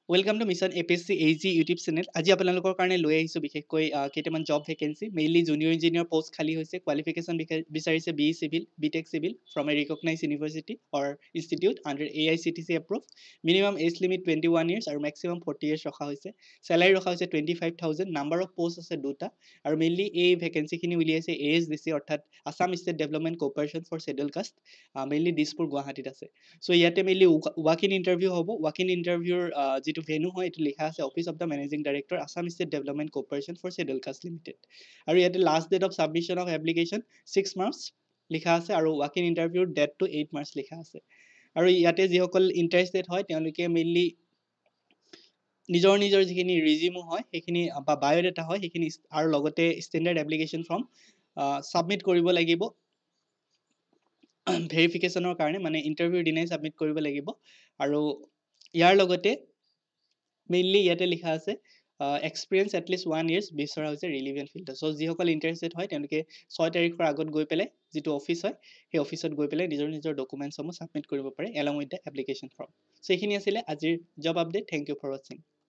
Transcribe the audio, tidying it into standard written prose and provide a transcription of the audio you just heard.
Welcome to mission APSC AG YouTube channel. আজি আপোনালোকৰ কাৰণে লৈ আহিছোঁ বিশেষকৈ কেইটামান job vacancy, mainly junior engineer post খালী হৈছে। কোৱালিফিকেশ্যন বিচাৰিছে BE civil, BTech civil from a recognise university or institute under AICTC approve. Minimum age limit 21 years আৰু মেক্সিমাম 40 years ৰখা হৈছে। চেলাৰী ৰখা হৈছে 25,000। নাম্বাৰ অফ পোষ্ট আছে 2টা আৰু মেইনলি এই ভেকেঞ্চিখিনি উলিয়াইছে ASDC অৰ্থাৎ Assam state development corporation for schedule caste, mainly Dispur গুৱাহাটীত আছে। চ' ইয়াতে মেইনলি ৱাক ইন ইণ্টাৰভিউ হ'ব। ৱাক ইন ইণ্টাৰভিউৰ যিটো ভেনু হয় এইটো লিখা আছে office of the managing director Assam state development corporation for schedule caste limited. আৰু ইয়াতে last date of submission of application 6 March লিখা আছে আৰু ৱাক ইন ইণ্টাৰভিউৰ ডেটটো 8 March লিখা আছে। আৰু ইয়াতে যিসকল ইণ্টাৰেষ্টেড হয় তেওঁলোকে মেইনলি নিজৰ যিখিনি ৰিজিউম হয় সেইখিনি বা বায়'ডাটা হয় সেইখিনি আৰু লগতে ষ্টেণ্ডাৰ্ড এপ্লিকেশ্যন ফৰ্ম ছাবমিট কৰিব লাগিব ভেৰিফিকেশ্যনৰ কাৰণে, মানে ইণ্টাৰভিউৰ দিনাই ছাবমিট কৰিব লাগিব। আৰু ইয়াৰ লগতে মেইনলি ইয়াতে লিখা আছে এক্সপিৰিয়েঞ্চ এটলিষ্ট 1 years বিচৰা হৈছে ৰিলিভেণ্ট ফিল্ডত। চ' যিসকল ইণ্টাৰেষ্টেড হয় তেওঁলোকে 6 তাৰিখৰ আগত গৈ পেলাই যিটো অফিচ হয় সেই অফিচত গৈ পেলাই নিজৰ ডকুমেণ্টছসমূহ ছাবমিট কৰিব পাৰে along with the application form. So' এইখিনি আছিলে আজিৰ job update. Thank you for ৱাচিং।